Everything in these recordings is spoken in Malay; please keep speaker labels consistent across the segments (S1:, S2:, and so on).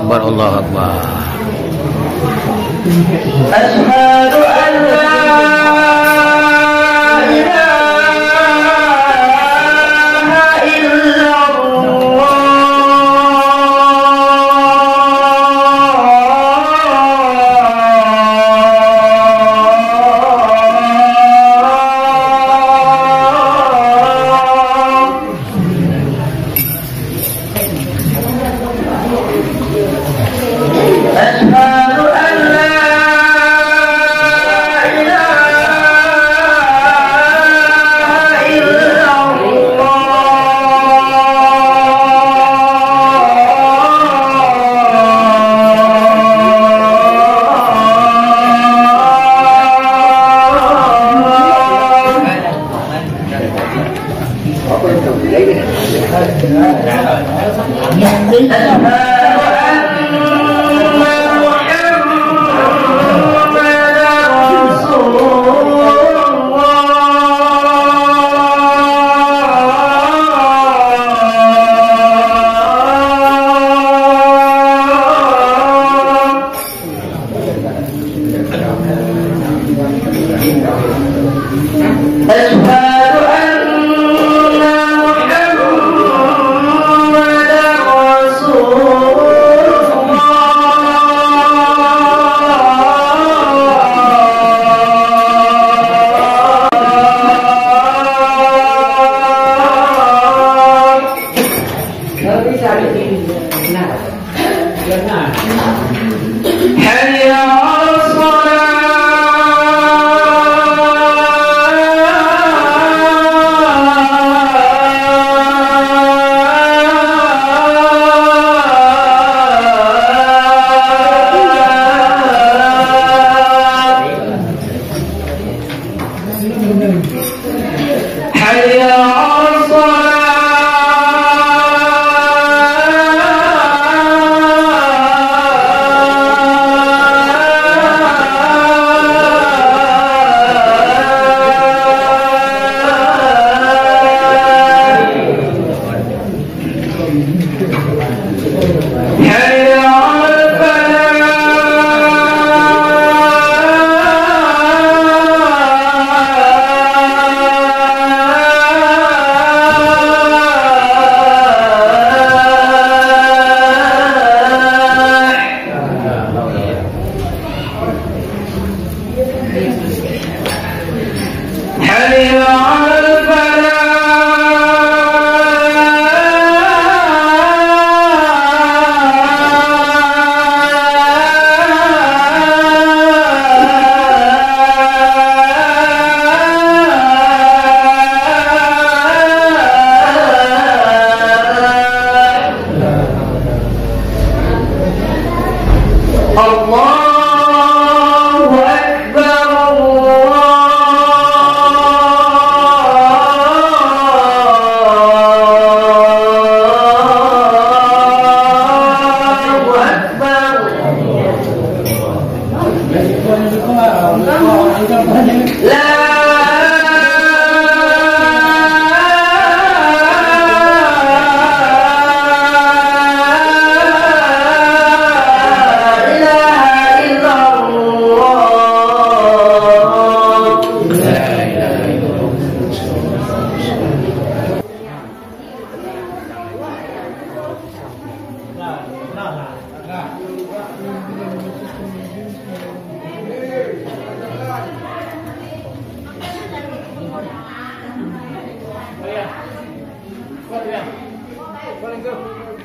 S1: Akbar, Allahu Akbar.
S2: Asyhadu an la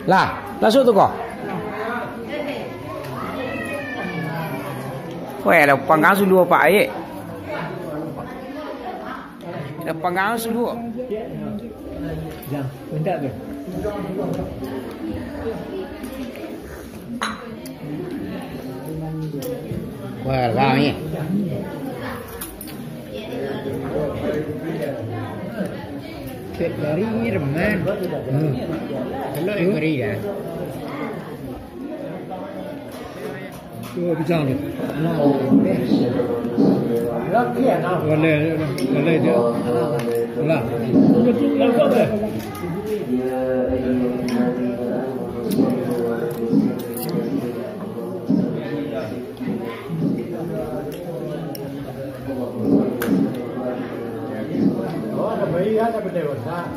S1: Lah, langsung tuh kok. Weh, ada panggang dulu Pak Ayek. Ada panggang dulu.
S3: Jangan, bentar deh.
S1: Wah, ramai.
S3: Dari reman. Kalau yang beri dah. Tuh bicara tu. Boleh dia. Lah. Langsung deh. satu ronda.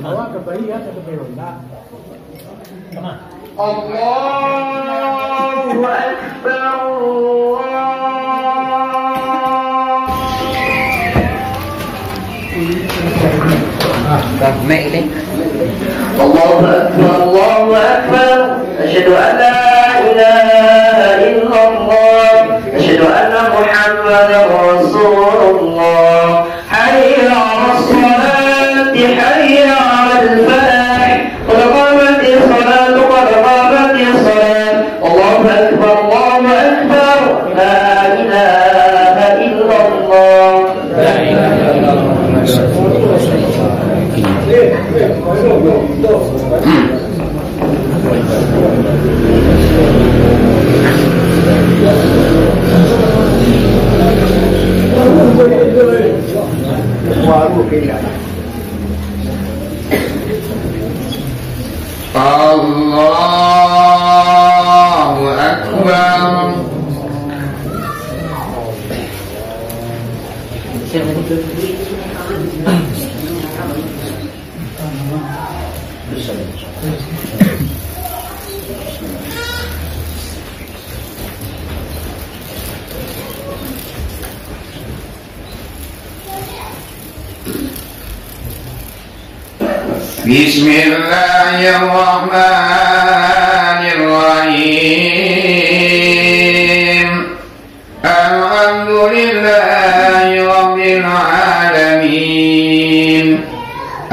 S3: Bawa ke bayi ya satu ronda. Kemana?
S2: Allahu Akbar.
S1: Mẹ đi.
S2: Allahu Akbar, Allahu Akbar. Asyhadu an la ilaha illallah. Asyhadu anna Muhammadar Rasulullah. Hayya 'alas salati, hayya 'alal falah. Qad qamatis salatu, qad qamatis salat. Allahu Akbar, Allahu Akbar. La ilaha illallah.
S3: La ilaha illallah.
S1: Allahu Akbar. Bismillahirrahmanirrahim. Alhamdulillahi rabbil alamin.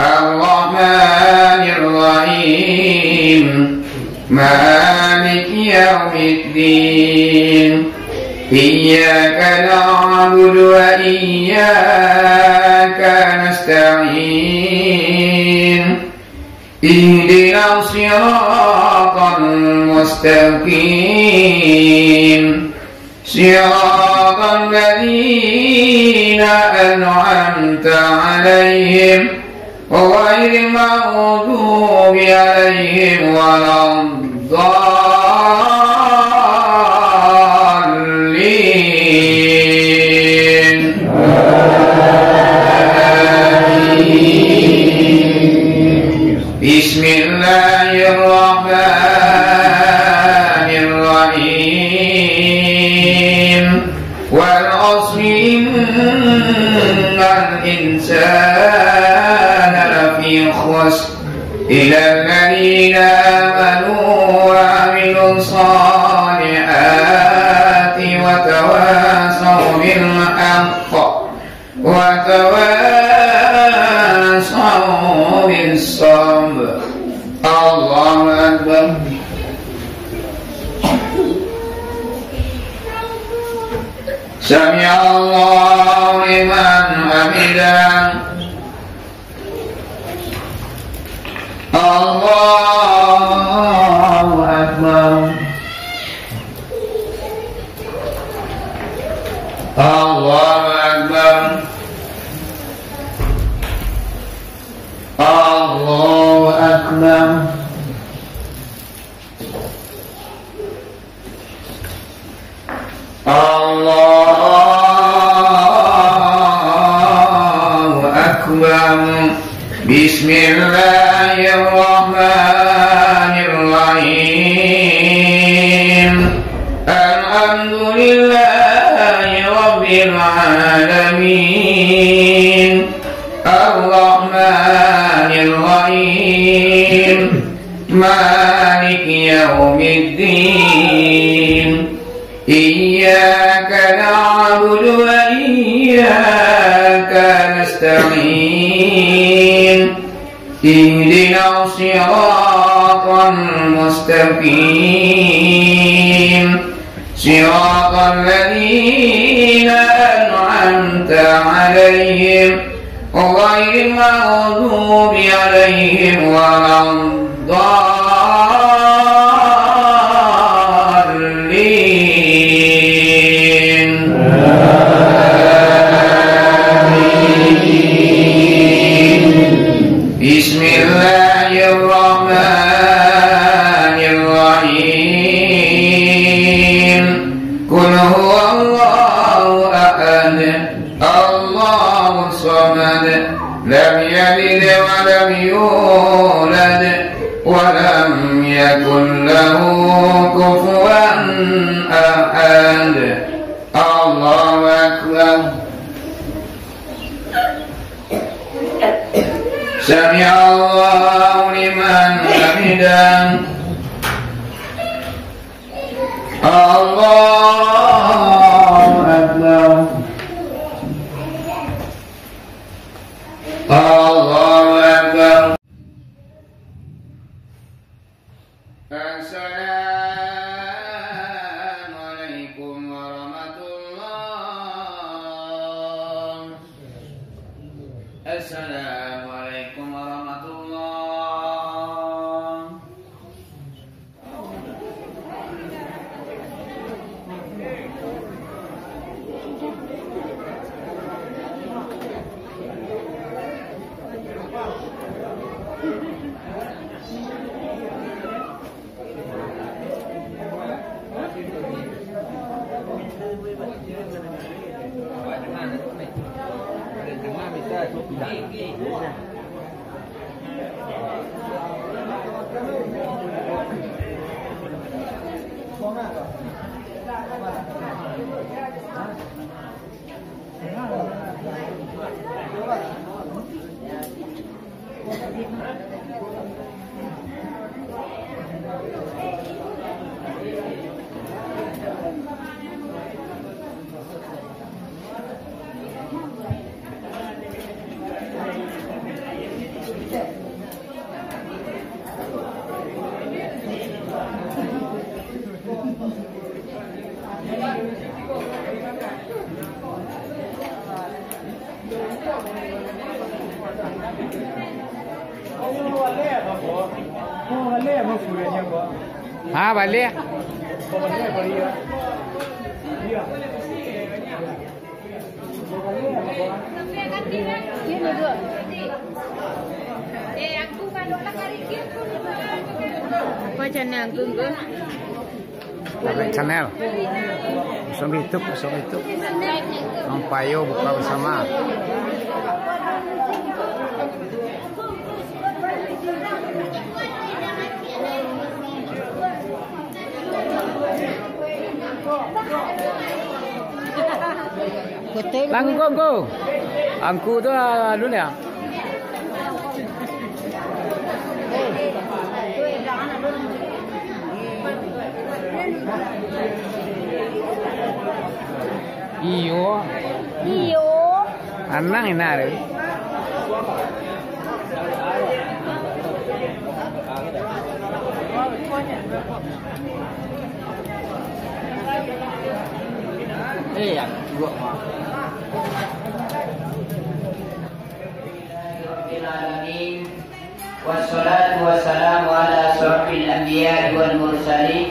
S1: Ar-Rahmanir-Rahim. Maliki yaumiddin. Iyyaka na'budu wa iyyaka nasta'in. Ihdinas siratal mustaqim. Siratal ladzina an'amta 'alaihim ghairil maghdubi 'alaihim waladdallin. Bismillahirrahmanirrahim. Wal 'asri innal insana lafi khusr illa alladhina amanu wa 'amilus salihati wa tawasaw bil haqq wa tawasaw bis sabr. Allahu Akbar. Sami'allahu liman hamidah. Allahu Akbar. Allahu Akbar. Allahu Akbar. Allahu Akbar. Bismillahirrahmanirrahim. Alhamdulillahi rabbil alamin. Ar-Rahmanir-Rahim. Maliki yaumiddin. Iyyaka na'budu wa iyyaka nasta'in. Ihdinas siratal mustaqim. Siratal ladzina an'amta 'alaihim ghairil maghdubi 'alaihim waladdallin. Bismillahirrahmanirrahim. Qul huwallahu ahad, Allahus samad, لم يلد ولم يولد ولم يكن له كفوا أحد الله أكبر سمع الله لمن حمده الله أكبر الله أكبر السلام عليكم ورحمة الله السلام عليكم ورحمة الله
S3: हाँ भले
S4: Apa channel tunggu?
S3: channel usung YouTube Mang Payo buka bersama. Langkung go. Angku tu dulu ya. Iyo. Anang enak deh. Iya, dua mah.
S2: Wassalatu wassalamu ala asyrafil anbiya'i wal mursalin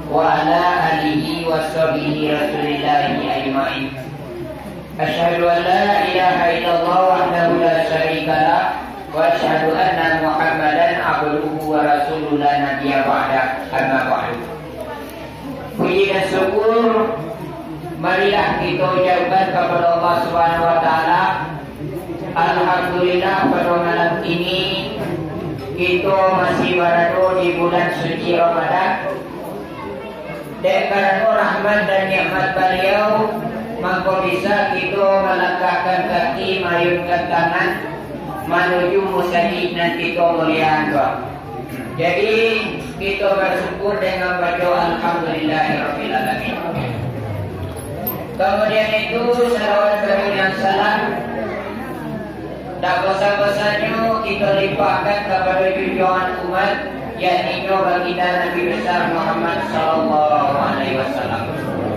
S2: wa ala alihi wa sahbihi rasulillahi ajma'in. Asyhadu an la ilaha illallah wahdahu la syarika lah wa asyhadu anna Muhammadan abduhu wa rasuluhu la nabiyya ba'da. Amma ba'du. Puji dan syukur marilah kita ucapkan kepada Allah Subhanahu wa taala. Alhamdulillah pada malam ini kita masih berada di bulan suci Ramadan. Dan karena rahmat dan nikmat beliau, maka bisa kita melangkahkan kaki, mayunkan tangan menuju musajid dan kita muliakan doa. Jadi kita bersyukur dengan baca Alhamdulillahirabbil alamin. Kemudian itu salawat dan salam dan besar-besarnya kita limpahkan kepada junjungan umat, yakni baginda Nabi besar Muhammad sallallahu alaihi wasallam.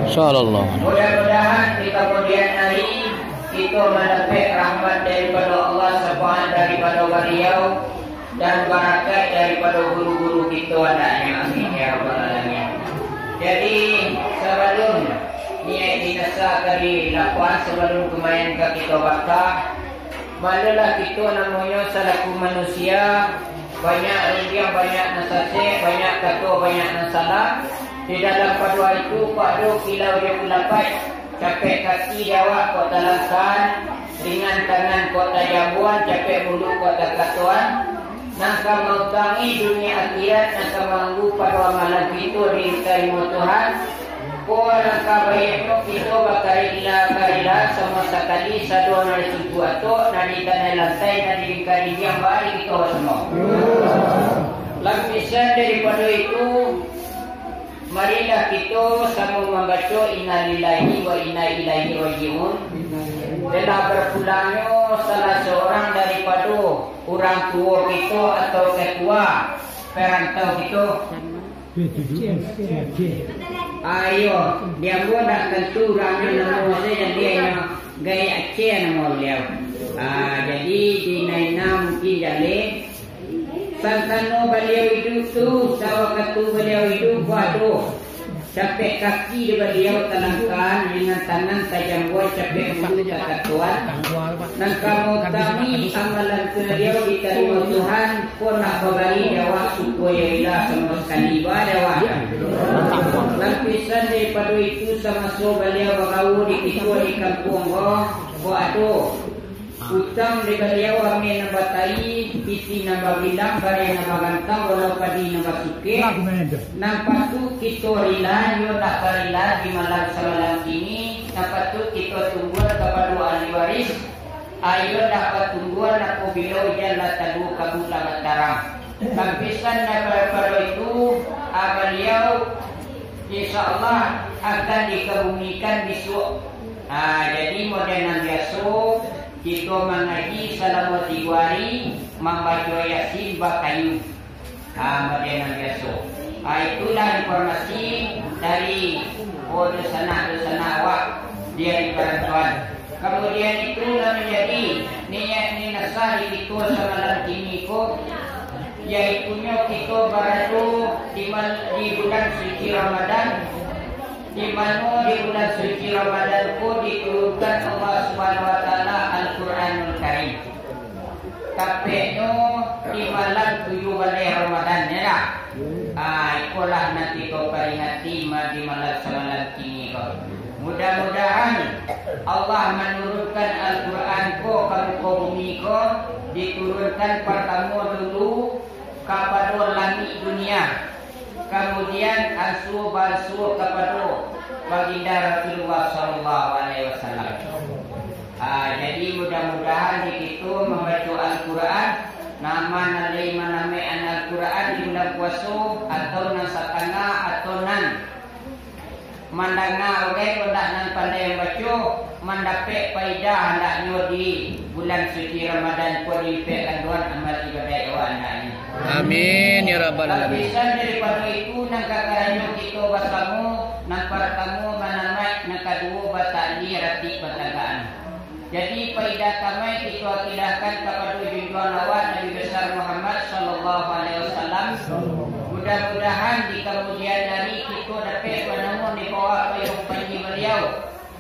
S3: Insyaallah.
S2: Mudah-mudahan di kemudian hari kita mendapat rahmat daripada Allah Subhanahu daripada beliau dan barakat daripada guru-guru kita adanya. Amin ya rabbal alamin. Jadi sebelum niat dinasa dari lakuan sebelum kemayan ke kita bakar, malah kita namanya selaku manusia banyak rugian, banyak nasasih, banyak kata, banyak nasalah. Di dalam padua itu padu kilau dia pulapai capek kaki jawab kau talangkan, ringan tangan kau tajabuan, capek mulut kau takatuan. Nangka mautangi dunia akhirat, nangka manggu pada amalan itu diingkari Tuhan. Kau nangka bayakno kita bakarila karila sama sekali sadua nari suku atau nari tanah lantai nari diingkari yang baik kita semua. Lapisan daripada itu, marilah kita sama membaca innalillahi wa inna ilaihi raji'un. Telah berpulangnya salah seorang daripada orang tua kita atau ketua perantau kita. Ayo, dia pun nak tentu ramai nama saya dia gaya Aceh nama beliau. Jadi di Naina mungkin jadi santano beliau hidup tu, sawah katu beliau hidup waduh. Capek kaki beliau talangkan dengan tangan tajam buat capek mulut katuan. Dan kamu kami amalan beliau diterima Tuhan. Kau nak bagi jawab supaya ilah sama sekali jawab. Lapisan daripada itu sama so beliau berkau di kitua di kampung waduh. Utang di beliau kami nambatai, isi nambah bilang, barang nambah gantang, walau padi nambah suke. Nampak tu kita rila, yo tak rila di malam semalam ini. Nampak tu kita tunggu kepada ahli waris. Ayo dapat tunggu nak bila jalan tadu kabula batarang. Kampisan daripada itu, beliau insyaAllah akan dikebumikan besok. Jadi modelan biasa. Kita mengaji selama 3 hari, membaca Yasin bakayu. Modelan biasa. Itulah informasi dari dosa awak dia di perantauan. Kemudian itu menjadi niat nasari itu semalam ini kok, yaitunya kita baru di bulan suci Ramadan. Di mana di bulan suci Ramadan ku diturunkan Allah Subhanahu wa taala Al-Qur'anul Karim. Tapeno di malam 7 bulan Ramadan ya. Itulah nanti kau peringati di malam semalam ini kau. Mudah-mudahan Allah menurunkan Al-Qur'an ku ke bumi ku, diturunkan pertama dulu kepada langit dunia. Kemudian basuh kepada baginda Rasulullah sallallahu alaihi wasallam. Jadi mudah-mudahan begitu membaca Al-Qur'an, nama Al-Qur'an di bulan puasa atau nan satanga atau nan mandanga oleh kondak nan pandai baca mendapat faedah hendaknya di bulan suci Ramadan ko dipekkan doan amal ibadah andaknya. Amin ya rabbal alamin. Bisa daripada itu nang kakaranyo kita basamu nang pertama manamai nang kedua batali rati batagaan. Jadi faedah kami kita akidahkan kepada junjungan awak Nabi besar Muhammad sallallahu alaihi wasallam. Mudah-mudahan di kemudian hari kita dapat menemukan di bawah payung panji beliau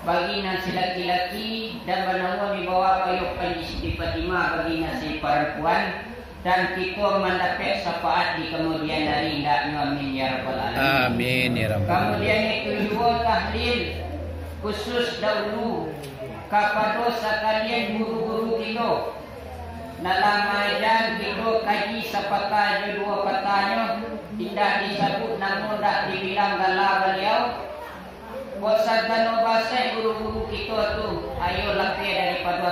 S2: bagi nasi laki-laki dan menemukan di bawah payung panji Siti Fatimah bagi nasi perempuan. Dan kita mendapat syafaat di kemudian hari hendaknya amin ya rabbal alamin. Amin ya rabbal alamin. Kemudian itu juga tahlil khusus dahulu kepada sekalian guru-guru kita. Dalam ajar kita kaji sepatah je 2 patahnya, tidak disebut namun tak dibilang galah beliau. Bosan dan bahasa guru-guru kita tu, ayo lapis daripada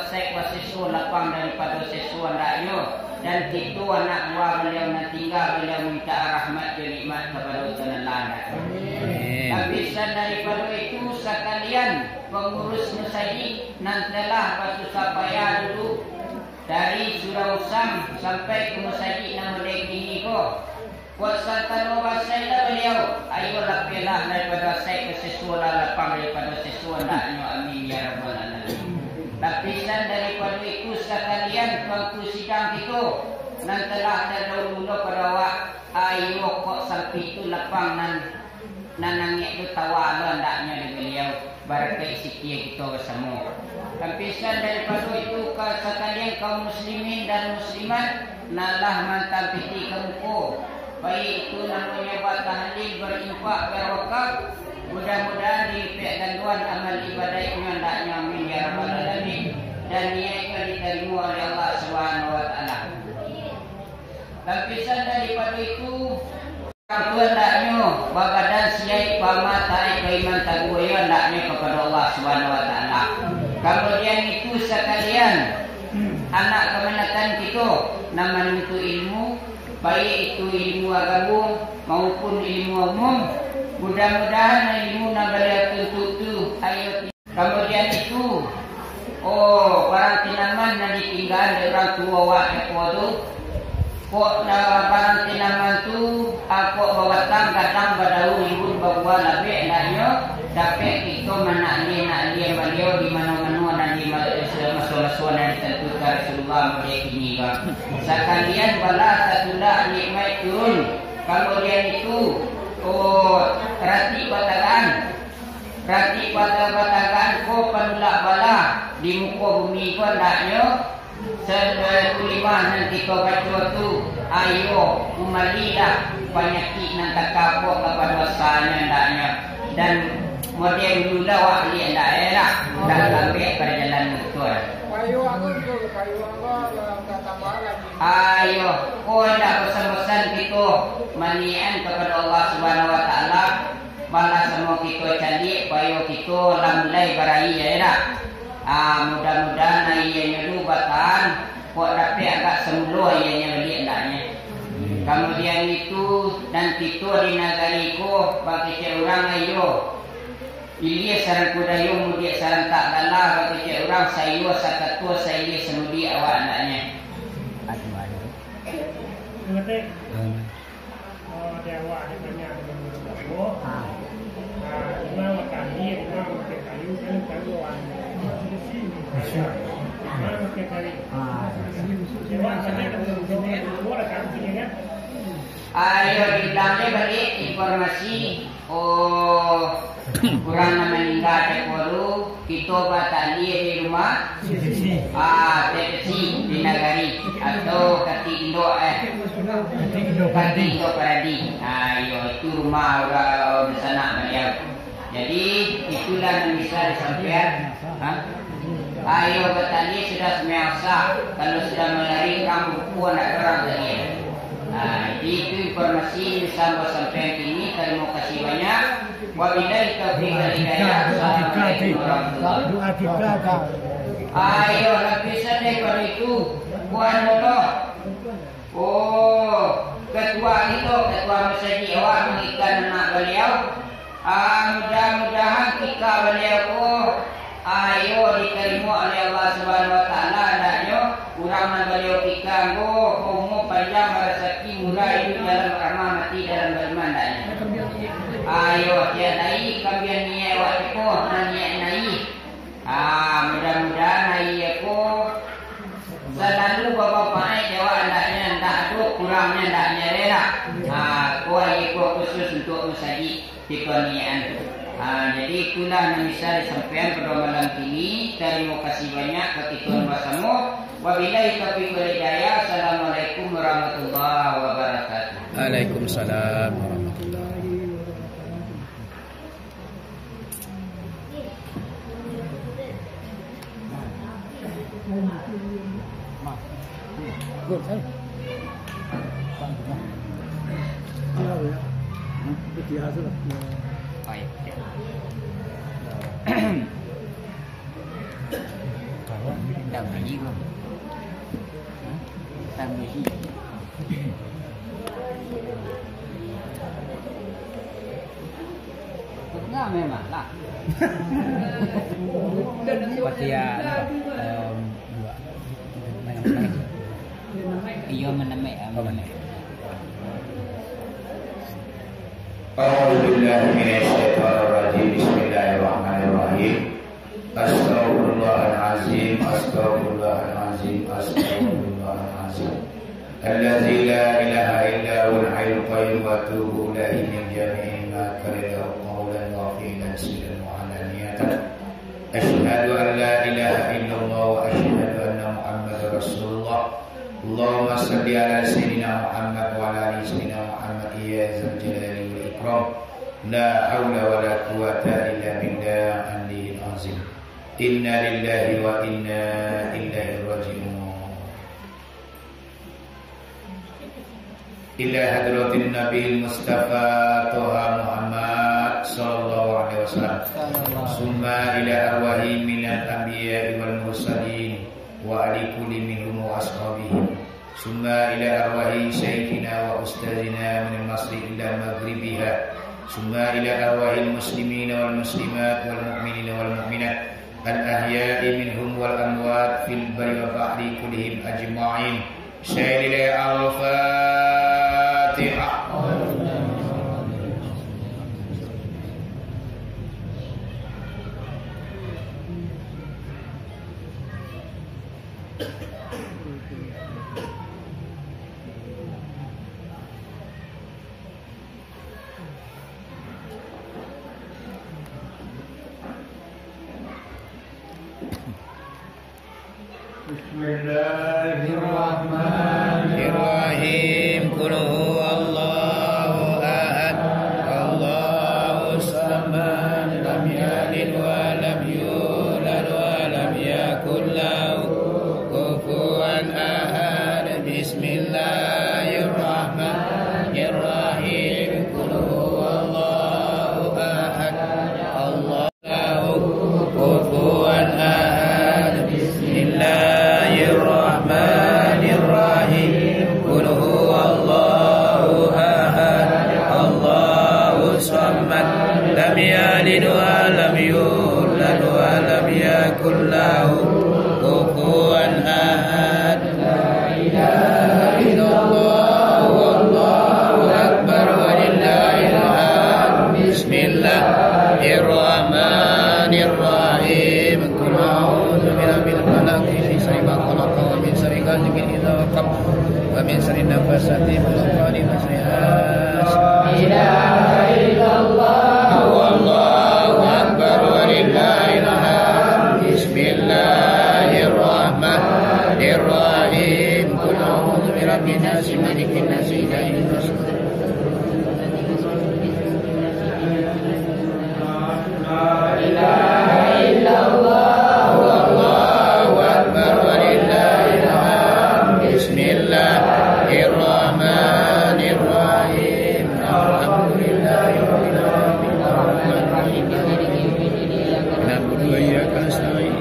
S2: siswa lapang daripada siswa ndaknya. Dan itu anak buah beliau nak tinggal beliau minta rahmat dan nikmat kepada Allah. Tapi daripada itu sekalian pengurus masjid nantilah bersusah payah dulu dari Surau Usam sampai ke masjid nama ini kok. Kuasa tanah bahasa beliau, ayo lapilah daripada saya ke siswa lapang daripada siswa naknya amin ya rabbal alamin. Lapisan daripada itu sekalian bangku sidang itu nantilah terdahulu pada awak ayo kok sampai itu lapang nangik itu tawa ndaknya di beliau barakai sikit kita semua. Lapisan daripada itu sekalian kaum muslimin dan muslimat nalah mantap piti kemuko baik itu namanya buat tahlil berinfak berwakaf Mudah-mudahan dipek gangguan amal ibadahnya hendaknya amin ya rabbal alamin, dan niatnya diterima oleh Allah Subhanahu wa taala. Lapisan daripada itu aku hendaknya badan siai pama tarik keiman taguya hendaknya kepada Allah Subhanahu wa taala. Kemudian itu sekalian anak kemenatan kita namanya itu ilmu, baik itu ilmu agama maupun ilmu umum. Mudah-mudahan ilmu nabaya tutu ayo. Kemudian itu barang tinaman yang ditinggal dari orang tua wak tu kok barang tinaman tu aku babatang kadang badahu ibu bawa labek naknya dapat kita nak beliau di mana-mana dan di masalah-masalah yang ditentukan Rasulullah meyakini sekalian bala satulah nikmat turun. Kemudian itu rati batagan ko panulak bala di muka bumi ko naknya setulimah nanti kau baca tu ayo umalilah penyakit nan takapok kepada dosanya ndaknya dan model dulu lah wali daerah dan sampai perjalanan betul. Ayo, dah pesan-pesan kita manian kepada Allah Subhanahu wa taala, malah semua kita cari bayo kita lamlai barai ya dah. Mudah-mudahan ianya dulu batan kok dapat agak semula ianya beli ndaknya. Kemudian itu dan kita di negariku bagi orang ayo Ilia sarang kudayo mudia sarang tak galah bagi cik orang sayo sakatua sayo semudi awak anaknya.
S3: Ngerti? Dia awak dia tanya dengan berapa? Lima makan dia, lima makan kayu, kan kayu awak. Lima makan kayu. Dia tanya dengan berapa orang kan punya?
S2: Ayo ditanya balik informasi. Kurang meninggal tekolu kita batali di rumah teksi di negari atau kati Indo Paradi. Ayo itu rumah orang sana beliau. Jadi itulah yang bisa disampaikan. Ayo batali sudah semasa kalau sudah melari kamu pun nak orang lagi. Itu informasi bisa sampai ini. Terima kasih banyak. Wabillahi taufiq wal hidayah. Assalamualaikum warahmatullahi wabarakatuh. Ayo lapisan ekor itu buat motor. Ketua itu ketua masjid awak mengikat anak beliau. Mudah-mudahan kita beliau ayo diterima oleh Allah Subhanahu wa taala adanya urang beliau kita umum panjang rezeki murah hidup dalam rahmat mati dalam beriman adanya. Ayo dia naik kambian niat awak ko nanya naik. Mudah-mudahan naik ko selalu bapak-bapak jawab andaknya tak ada kurangnya andaknya rela. Ko ayo khusus untuk masjid dikonian. Jadi itulah yang bisa disampaikan pada malam ini. Terima kasih banyak kepada Tuhan bersama. Wabillahi taufiq wal hidayah. Assalamualaikum warahmatullahi wabarakatuh.
S5: Waalaikumsalam warahmatullahi.
S3: Good, eh?
S2: Đang gì không? Đang gì? Enggak memang lah.
S5: Patia
S2: Iyo menamai.
S1: A'udzubillahi minasyaitonir rajim. Bismillahirrahmanirrahim. Astaghfirullahalazim. Astaghfirullahalazim. Astaghfirullahalazim. Allazi la ilaha illa huwal hayyul qayyum wa atubu ilaihi min jami'i ma kana qawlan wa fi'lan sirran wa alaniyatan. Asyhadu an la ilaha illallah wa asyhadu anna Muhammadar Rasulullah. Allahumma shalli ala sayyidina Muhammad wa ala ali sayyidina Muhammad ya zal jalali wal ikram. La haula wa la quwata illa billah al-aliyyil azim. Inna lillahi wa inna ilaihi raji'un. Ila hadratin Nabi Mustafa Toha Muhammad sallallahu alaihi wasallam. Summa ila arwahi minal anbiya'i wal mursalin wa ali kulli minhum wa ashabihim. Summa ila arwahi sayyidina wa ustazina min al-masri ila maghribiha. Summa ila arwahil muslimina wal muslimat wal mu'minina wal mu'minat al-ahya'i minhum wal amwat fil barri wa bahri kullihim ajma'in. Syai'il al-Fatihah. Bismillahirrahmanirrahim. Qul huwallahu ahad, Allahus samad, lam yalid wa lam yulad wa lam yakul lahu kufuwan ahad. Bismillahirrahmanirrahim. Qul huwallahu ahad, Allahu kufuwan ahad. Bismillahirrahmanirrahim. Qul huwallahu ahad, Allahus samad, lam yalid wa lam yulad wa lam yakul lahu kufuwan ahad. La ilaha illallah wallahu akbar walillahil hamd. Bismillahirrahmanirrahim. Qul a'udzu birabbil falaq min syarri ma khalaq wa min syarri ghasiqin idza waqab wa min syarri nafasati fil 'uqad wa min syarri hasidin. La ilaha illallah wallahu akbar walillahil hamd. Bismillahirrahmanirrahim. Qul a'udzu birabbin nas malikin nas ilahin nas. La ilaha illallah wallahu akbar walillahil hamd. Bismillahirrahmanirrahim. Alhamdulillahi rabbil alamin arrahmanir rahim maliki yaumiddin. Na'budu wa iyyaka nasta'in.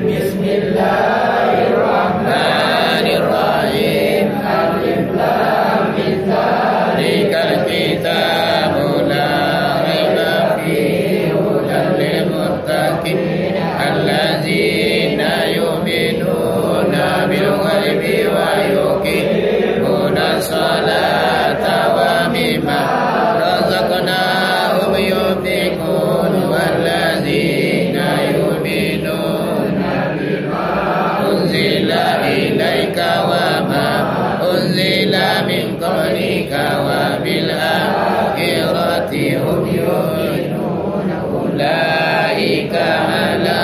S1: Bismillahirrahmanirrahim. Alif lam mim. Zalikal kitabu la raiba fihi hudan lil muttaqin allazina yu'minuna bil ghaibi wa yuqimuna sholata wa mimma razaqnahum yunfiqun wallazina yu'minuna bima unzila ilaika wa ma unzila min qablika wa bil akhirati hum yuqinun. Ulaika ala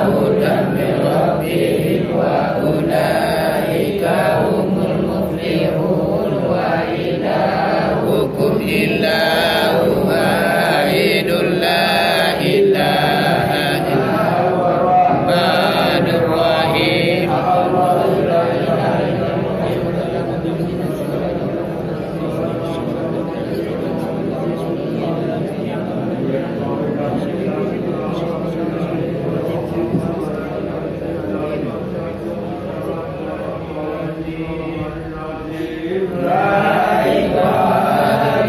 S1: hudan min rabbihim wa ulaika humul muflihun. Wa ilahukum illahu wahidun la ilaha illa huwar rahmanir rahim. La ilaha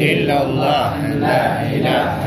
S1: illallah, la ilaha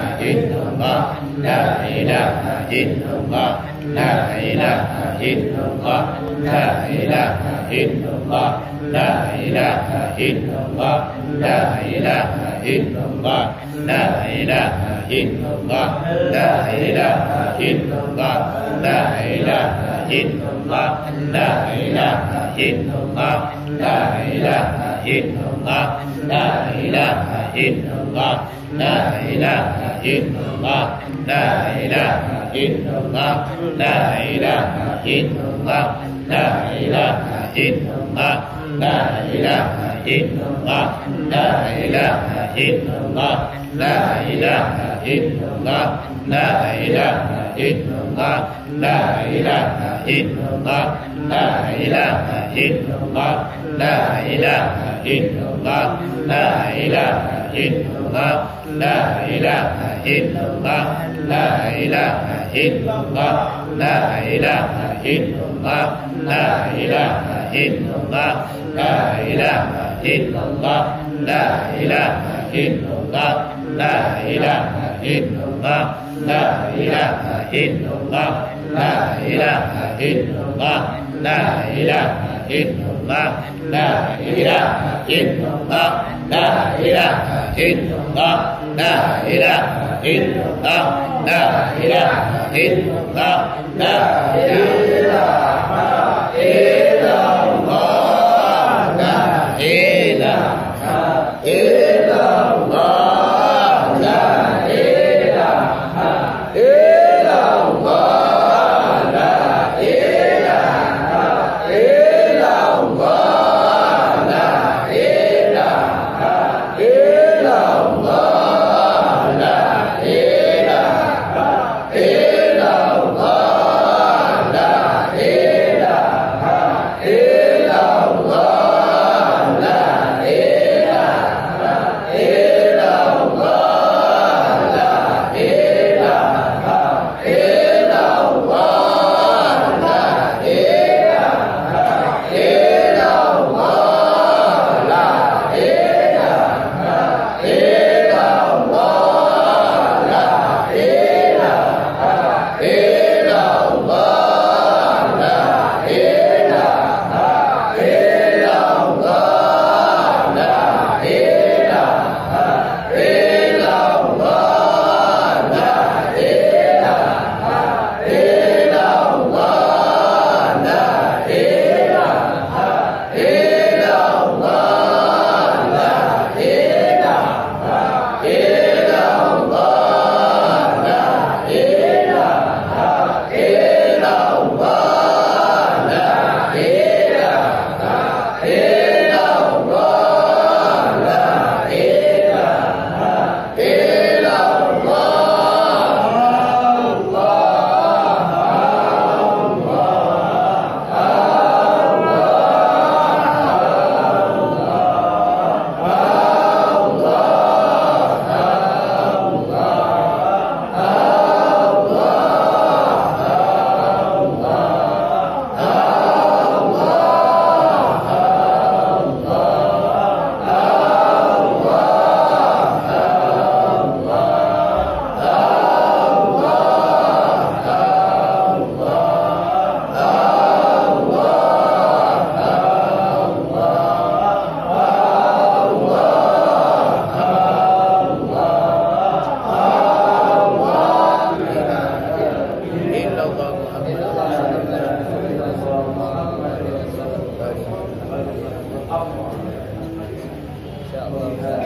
S5: Dah.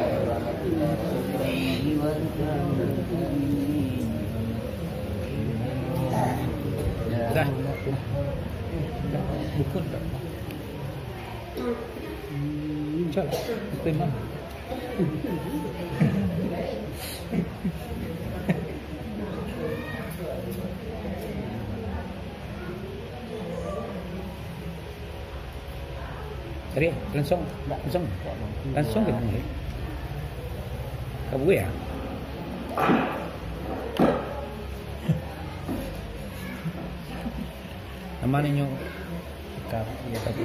S5: Bukan tak? Insyaallah. Terima. Tadi langsung ke mana? Kamu ya? Nama ninyo Kak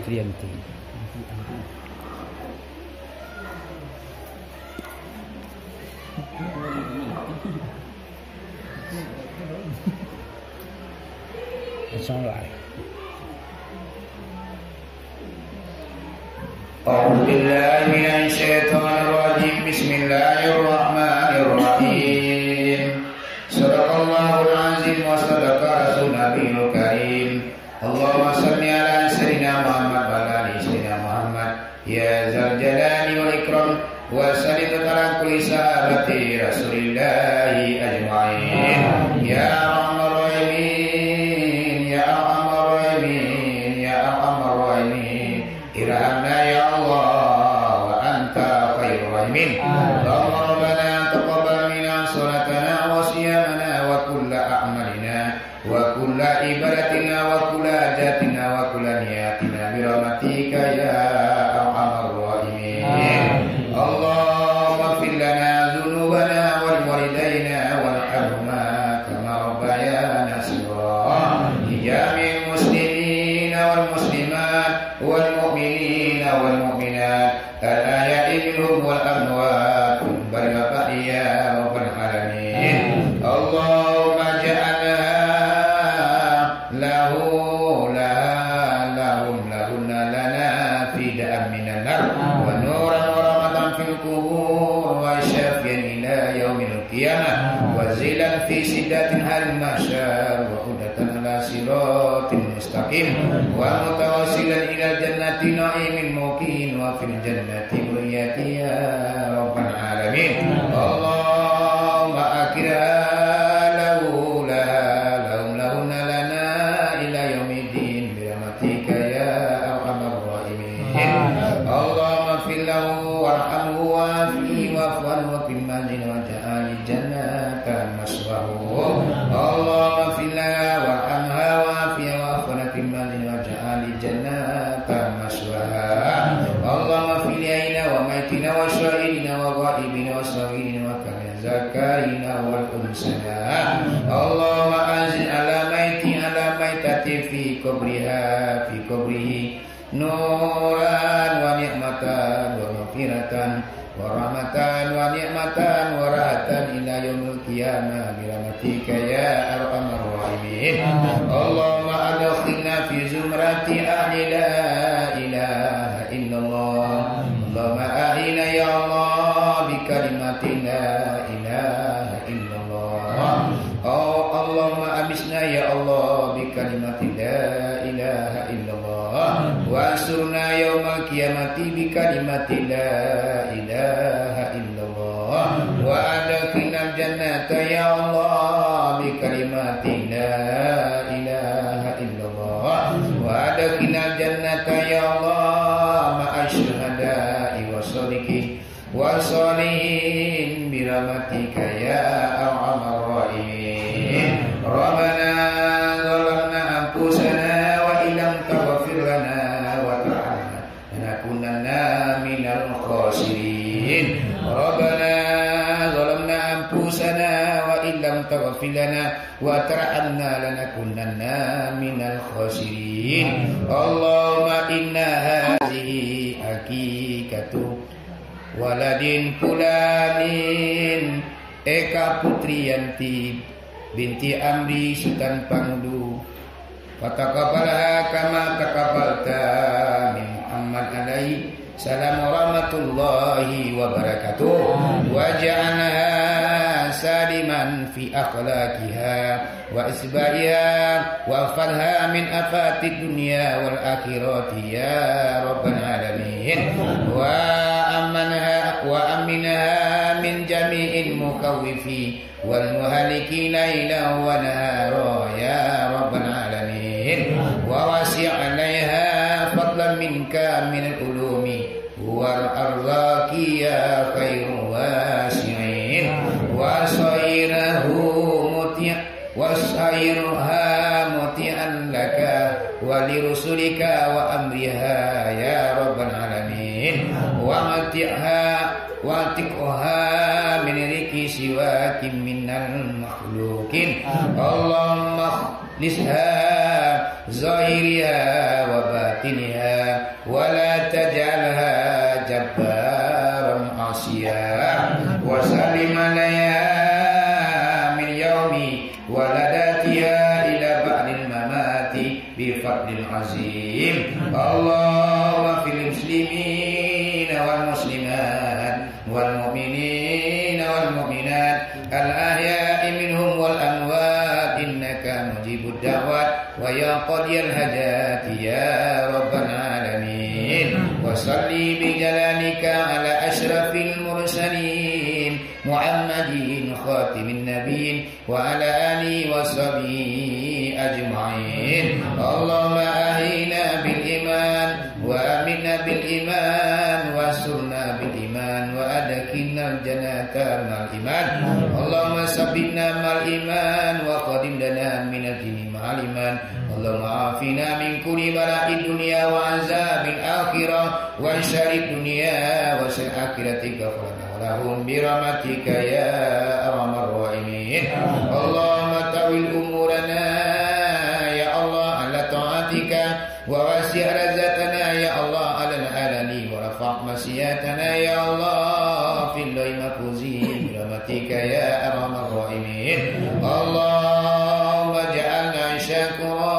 S5: Trianti. Langsung lah.
S1: أعوذ بالله من الشيطان الرجيم بسم الله الرحمن الرحيم صدق الله العظيم وصدق رسول النبي الكريم اللهم صل على سيدنا محمد وعلى آل سيدنا محمد يا ذا الجلال والإكرام وسلم على كل صحابة رسول الله أجمعين يا أرحم الراحمين يا أرحم الراحمين يا أرحم الراحمين ارحمنا يا الله وأنت خير الراحمين اللهم ربنا تقبل منا صلاتنا وصيامنا وكل أعمالنا وكل عبادتنا وكل حاجاتنا وكل نياتنا برحمتك يا أرحم الراحمين اللهم اغفر لنا ذنوبنا ولوالدينا وارحمهما كما ربيانا صغارا لجميع المسلمين والمسلمات والمؤمنين والمؤمنات الأحياء منهم والأموات برحمتك يا رب العالمين اللهم اجعلنا لهن لنا فداء من النار ونورا ورحمة في القبور وشافيا إلى يوم القيامة وزيلا في سدة المحشر وعودة على صراط مستقيم ومتوصلا إلى الجنة نعيم المقيم وفي الجنة بنية يا رب العالمين اللهم أكرها لهن لنا إلى يوم الدين برحمتك يا أرحم الراحمين اللهم اغفر له وارحمه وعافيه واعف عنه وقم منزله واجعل الجنة مسواه اللهم اغفر لها وارحمها وعافيه واعف عنها وقم منزله واجعل الجنة مسواها اللهم اغفر لنا وميتنا وشهيدنا وغائبنا وصغيرنا وكبيرنا ذكرنا والأنثى اللهم أنزل على ميتة في قبره نورا ونعمة ومغفرة ورحمة ونعمة ورحمة إلى يوم القيامة برحمتك يا أرحم الراحمين اللهم أدخلنا في زمرة أهل لا إله إلا الله اللهم أحينا يا الله بكلمة لا إله إلا الله اللهم أمسنا يا الله بكلمة لا إله إلا الله وأنصرنا يوم القيامة بكلمة لا إله إلا الله وأدخلنا الجنة يا الله بكلمة لا إله إلا الله وأدخلنا الجنة يا الله مع الشهداء والصالحين برحمتك يا أرحم الراحمين ربنا ظلمنا أنفسنا وإن لم تغفر لنا وترحمنا لنكونن من الخاسرين ربنا ظلمنا أنفسنا وإن لم تغفر لنا وترحمنا لنكونن من الخاسرين اللهم إن هذه حقيقة waladin fulanin Eka Putriyanti binti Amri Sultan Pangudu fataqabbalaha kama taqabbalta min Muhammad alaihi salam warahmatullahi wabarakatuh waj'alha saliman fi akhlaqiha wa isbariha wa farha min afatid dunya wal akhirati ya rabbal alamin wa المكوفين والمهلكين ليلا ونهارا يا رب العالمين ووسع عليها فضلا منك من العلوم والأرزاق يا خير واسعين وصيرها مطيعا لك ولرسلك وأمرها يا رب العالمين واتقها من رك سواك من المخلوقين اللهم اخلصها ظاهرها وباطنها ولا تجعلها جبارا عصيا وسلم عليها من يوم ولدتها إلى بعد الممات بفضل عظيم اللهم في المسلمين والمسلمات والمؤمنين والمؤمنات الأحياء منهم والأموات إنك مجيب الدعوات ويا قاضي الحاجات يا رب العالمين وصلي بجلالك على أشرف المرسلين محمد خاتم النبيين وعلى آله وصحبه أجمعين اللهم أحينا بالإيمان وآمنا بالإيمان وانصرنا بالإيمان وأدخلنا الجنة مع الإيمان اللهم ثبتنا مع الإيمان وقدم لنا من الدين مع الإيمان اللهم عافنا من كل بلاء الدنيا وعذاب الآخرة وشر الدنيا وشر الآخرة غفر لهم برحمتك يا أرحم الراحمين اللهم طول أمورنا يا الله على طاعتك ووسع رزقنا يا الله على الحلال ورفع مسياتنا يا الله في الليل مكوزين برحمتك يا أرحم الراحمين اللهم اجعلنا شاكرا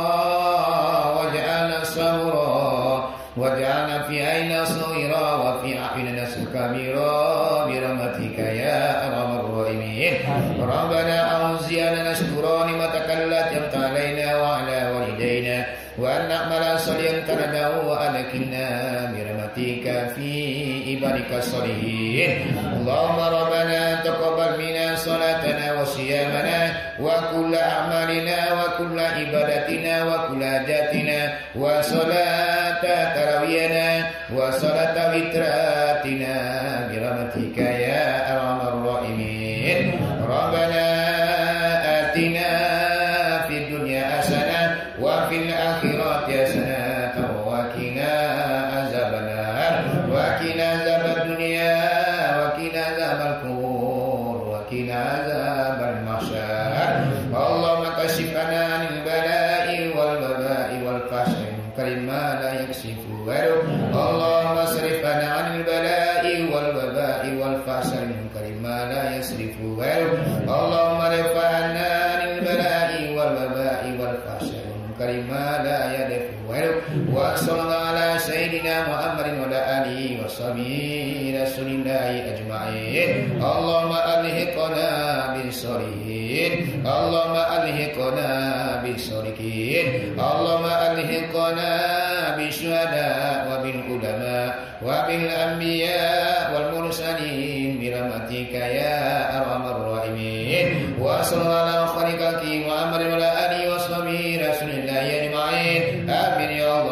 S1: واجعلنا صبرا واجعلنا في عيننا صغيرا وفي أعيننا كبيرا برحمتك يا أرحم الراحمين ربنا أوزعنا نشكر نعمتك التي أنعمت علينا وعلى والدينا وأن نعمل صالحا ترضاه وأدخلنا برحمتك في عبادك الصالحين اللهم ربنا تقبل منا صلاتنا وصيامنا وكل أعمالنا وكل عبادتنا وكل حاجاتنا وصلاة تراويحنا وصلاة وتراتنا برحمتك يا أرحم الراحمين ربنا آتنا في الدنيا حسنة وفي الآخرة حسنة وقنا عذاب النار وقنا عذاب الدنيا وقنا عذاب القبور وقنا عذاب المحشر اللهم كشف عن البلاء والوباء والفحش المنكر ما لا يكشف غيره اللهم اصرف عن البلاء والوباء والفحش المنكر ما لا يصرف غيره اللهم ارفع عنا عن البلاء والوباء والفحش المنكر ما لا يدفع غيره وصلى الله على سيدنا محمد وعلى آله وصحبه رسول الله أجمعين اللهم ألحقنا بالصالحين اللهم ألحقنا بالصالحين اللهم ألحقنا بالشهداء وبالعلماء وبالأنبياء والمرسلين برحمتك يا أرحم الراحمين وصلى الله على خالقك محمد وعلى آله وصحبه رسول الله أجمعين آمين يا الله